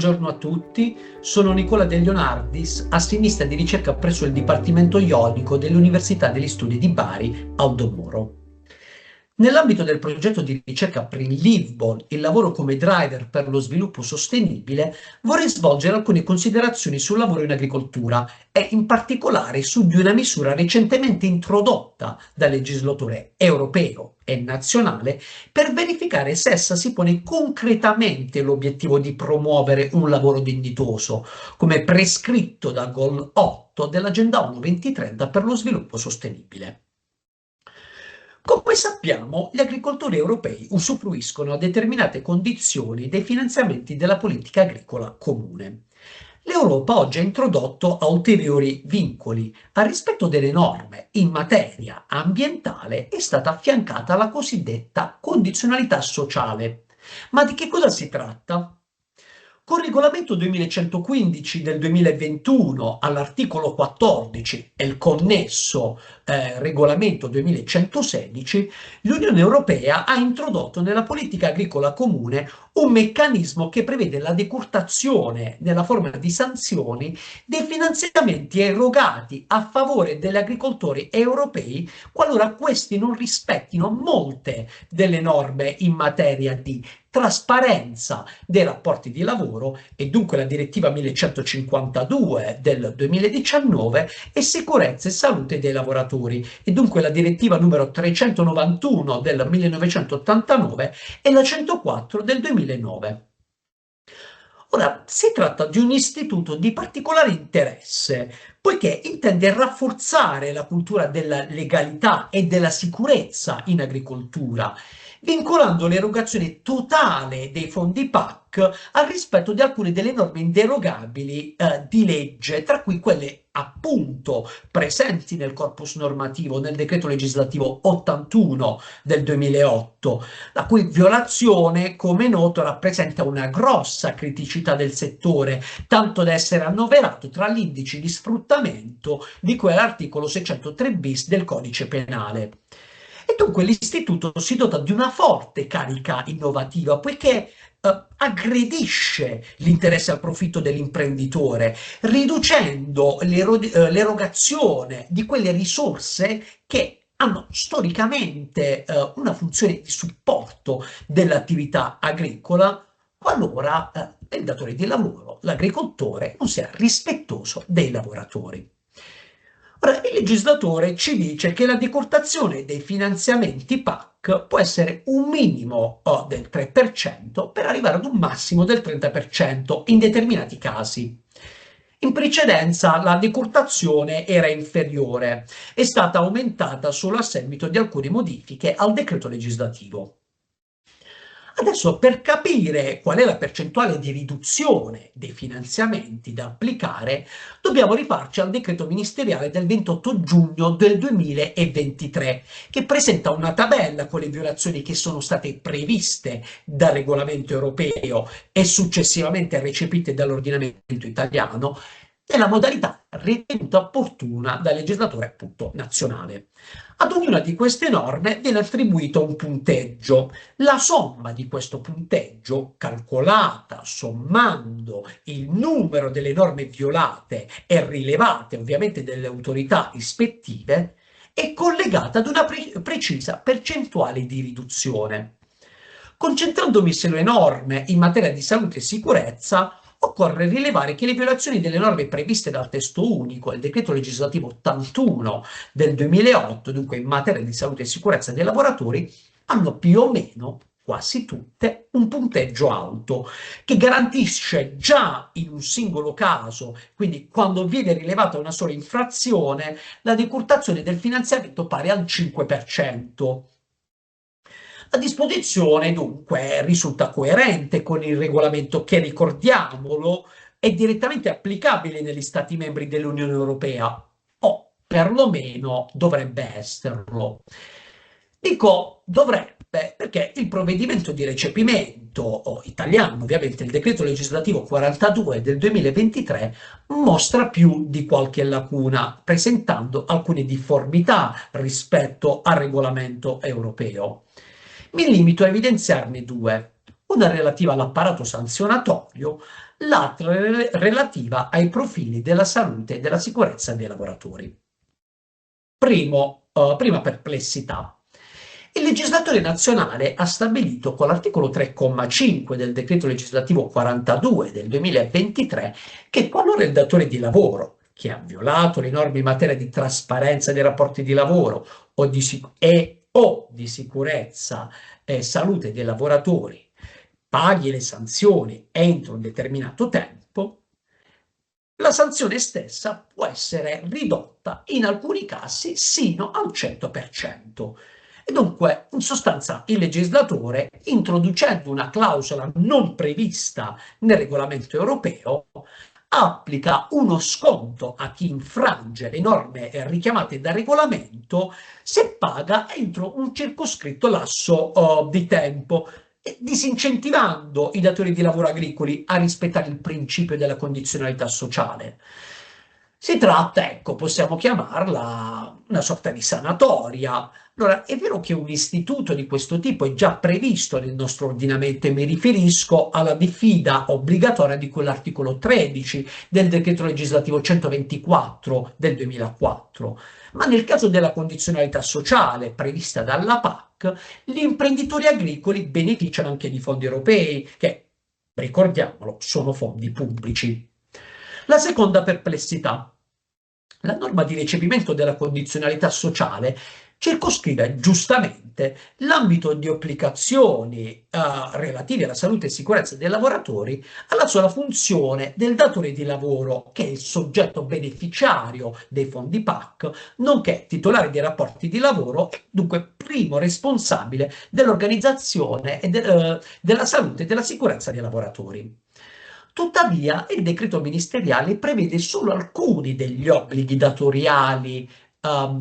Buongiorno a tutti, sono Nicola De Leonardis, assinista di ricerca presso il Dipartimento Ionico dell'Università degli Studi di Bari, Aldo Moro. Nell'ambito del progetto di ricerca Prelivable, il lavoro come driver per lo sviluppo sostenibile, vorrei svolgere alcune considerazioni sul lavoro in agricoltura e in particolare su di una misura recentemente introdotta dal legislatore europeo e nazionale per verificare se essa si pone concretamente l'obiettivo di promuovere un lavoro dignitoso, come prescritto dal Goal 8 dell'Agenda ONU 2030 per lo sviluppo sostenibile. Come sappiamo, gli agricoltori europei usufruiscono a determinate condizioni dei finanziamenti della politica agricola comune. L'Europa oggi ha introdotto ulteriori vincoli. Al rispetto delle norme in materia ambientale è stata affiancata la cosiddetta condizionalità sociale. Ma di che cosa si tratta? Con il regolamento 2115 del 2021 all'articolo 14 e il connesso regolamento 2116, l'Unione Europea ha introdotto nella politica agricola comune un meccanismo che prevede la decurtazione nella forma di sanzioni dei finanziamenti erogati a favore degli agricoltori europei qualora questi non rispettino molte delle norme in materia di trasparenza dei rapporti di lavoro e dunque la direttiva 1152 del 2019 e sicurezza e salute dei lavoratori e dunque la direttiva numero 391 del 1989 e la 104 del 2009. Ora, si tratta di un istituto di particolare interesse, poiché intende rafforzare la cultura della legalità e della sicurezza in agricoltura, vincolando l'erogazione totale dei fondi PAC al rispetto di alcune delle norme inderogabili di legge, tra cui quelle appunto presenti nel corpus normativo nel decreto legislativo 81 del 2008, la cui violazione, come noto, rappresenta una grossa criticità del settore, tanto da essere annoverato tra gli indici di sfruttamento di cui all'articolo 603 bis del codice penale. E dunque l'istituto si dota di una forte carica innovativa, poiché aggredisce l'interesse al profitto dell'imprenditore, riducendo l'erogazione di quelle risorse che hanno storicamente una funzione di supporto dell'attività agricola, qualora il datore di lavoro, l'agricoltore, non sia rispettoso dei lavoratori. Ora, il legislatore ci dice che la decurtazione dei finanziamenti PAC può essere un minimo del 3% per arrivare ad un massimo del 30% in determinati casi. In precedenza la decurtazione era inferiore, è stata aumentata solo a seguito di alcune modifiche al decreto legislativo. Adesso, per capire qual è la percentuale di riduzione dei finanziamenti da applicare, dobbiamo rifarci al decreto ministeriale del 28 giugno del 2023, che presenta una tabella con le violazioni che sono state previste dal regolamento europeo e successivamente recepite dall'ordinamento italiano, nella modalità ritenuta opportuna dal legislatore appunto nazionale. Ad ognuna di queste norme viene attribuito un punteggio. La somma di questo punteggio, calcolata sommando il numero delle norme violate e rilevate ovviamente dalle autorità ispettive, è collegata ad una precisa percentuale di riduzione. Concentrandomi sulle norme in materia di salute e sicurezza, occorre rilevare che le violazioni delle norme previste dal testo unico, il decreto legislativo 81 del 2008, dunque in materia di salute e sicurezza dei lavoratori, hanno più o meno quasi tutte un punteggio alto che garantisce già in un singolo caso, quindi quando viene rilevata una sola infrazione, la decurtazione del finanziamento pari al 5%. La disposizione dunque risulta coerente con il regolamento che, ricordiamolo, è direttamente applicabile negli Stati membri dell'Unione Europea, o perlomeno dovrebbe esserlo. Dico dovrebbe perché il provvedimento di recepimento italiano, ovviamente il decreto legislativo 42 del 2023, mostra più di qualche lacuna, presentando alcune difformità rispetto al regolamento europeo. Mi limito a evidenziarne due, una relativa all'apparato sanzionatorio, l'altra relativa ai profili della salute e della sicurezza dei lavoratori. Prima perplessità. Il legislatore nazionale ha stabilito con l'articolo 3,5 del decreto legislativo 42 del 2023 che qualora il datore di lavoro che ha violato le norme in materia di trasparenza dei rapporti di lavoro o di sicurezza e salute dei lavoratori paghi le sanzioni entro un determinato tempo, la sanzione stessa può essere ridotta in alcuni casi sino al 100%. E dunque, in sostanza, il legislatore, introducendo una clausola non prevista nel regolamento europeo, applica uno sconto a chi infrange le norme richiamate dal regolamento se paga entro un circoscritto lasso di tempo, disincentivando i datori di lavoro agricoli a rispettare il principio della condizionalità sociale. Si tratta, ecco, possiamo chiamarla una sorta di sanatoria. Allora, è vero che un istituto di questo tipo è già previsto nel nostro ordinamento e mi riferisco alla diffida obbligatoria di quell'articolo 13 del decreto legislativo 124 del 2004, ma nel caso della condizionalità sociale prevista dalla PAC, gli imprenditori agricoli beneficiano anche di fondi europei, che, ricordiamolo, sono fondi pubblici. La seconda perplessità. La norma di recepimento della condizionalità sociale circoscrive giustamente l'ambito di applicazioni relative alla salute e sicurezza dei lavoratori alla sola funzione del datore di lavoro, che è il soggetto beneficiario dei fondi PAC, nonché titolare dei rapporti di lavoro e dunque primo responsabile dell'organizzazione e della salute e della sicurezza dei lavoratori. Tuttavia, il decreto ministeriale prevede solo alcuni degli obblighi datoriali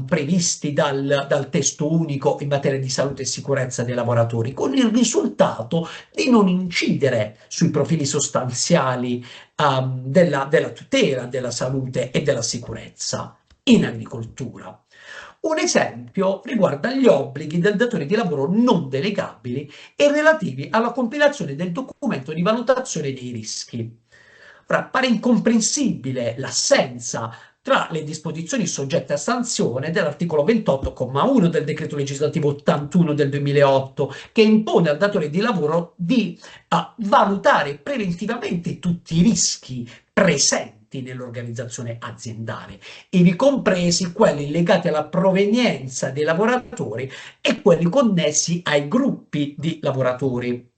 previsti dal testo unico in materia di salute e sicurezza dei lavoratori, con il risultato di non incidere sui profili sostanziali della tutela della salute e della sicurezza in agricoltura. Un esempio riguarda gli obblighi del datore di lavoro non delegabili e relativi alla compilazione del documento di valutazione dei rischi. Ora, pare incomprensibile l'assenza tra le disposizioni soggette a sanzione dell'articolo 28,1 del decreto legislativo 81 del 2008, che impone al datore di lavoro di valutare preventivamente tutti i rischi presenti nell'organizzazione aziendale, ivi compresi quelli legati alla provenienza dei lavoratori e quelli connessi ai gruppi di lavoratori.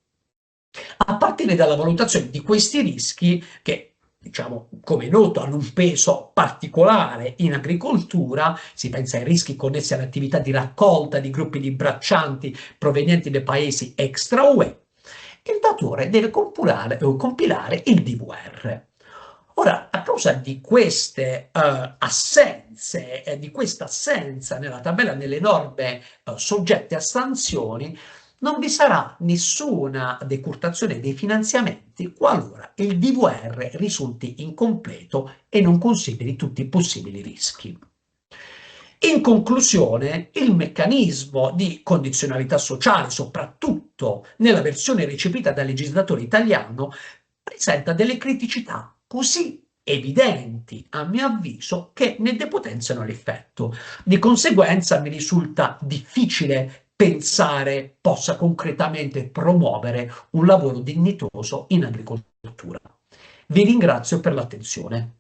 A partire dalla valutazione di questi rischi che, diciamo, come è noto, hanno un peso particolare in agricoltura, si pensa ai rischi connessi alle attività di raccolta di gruppi di braccianti provenienti dai paesi extra UE, il datore deve compilare il DVR. Ora, a causa di queste assenze, di questa assenza nella tabella delle norme soggette a sanzioni, non vi sarà nessuna decurtazione dei finanziamenti qualora il DVR risulti incompleto e non consideri tutti i possibili rischi. In conclusione, il meccanismo di condizionalità sociale, soprattutto nella versione recepita dal legislatore italiano, presenta delle criticità così evidenti, a mio avviso, che ne depotenziano l'effetto. Di conseguenza mi risulta difficile pensare possa concretamente promuovere un lavoro dignitoso in agricoltura. Vi ringrazio per l'attenzione.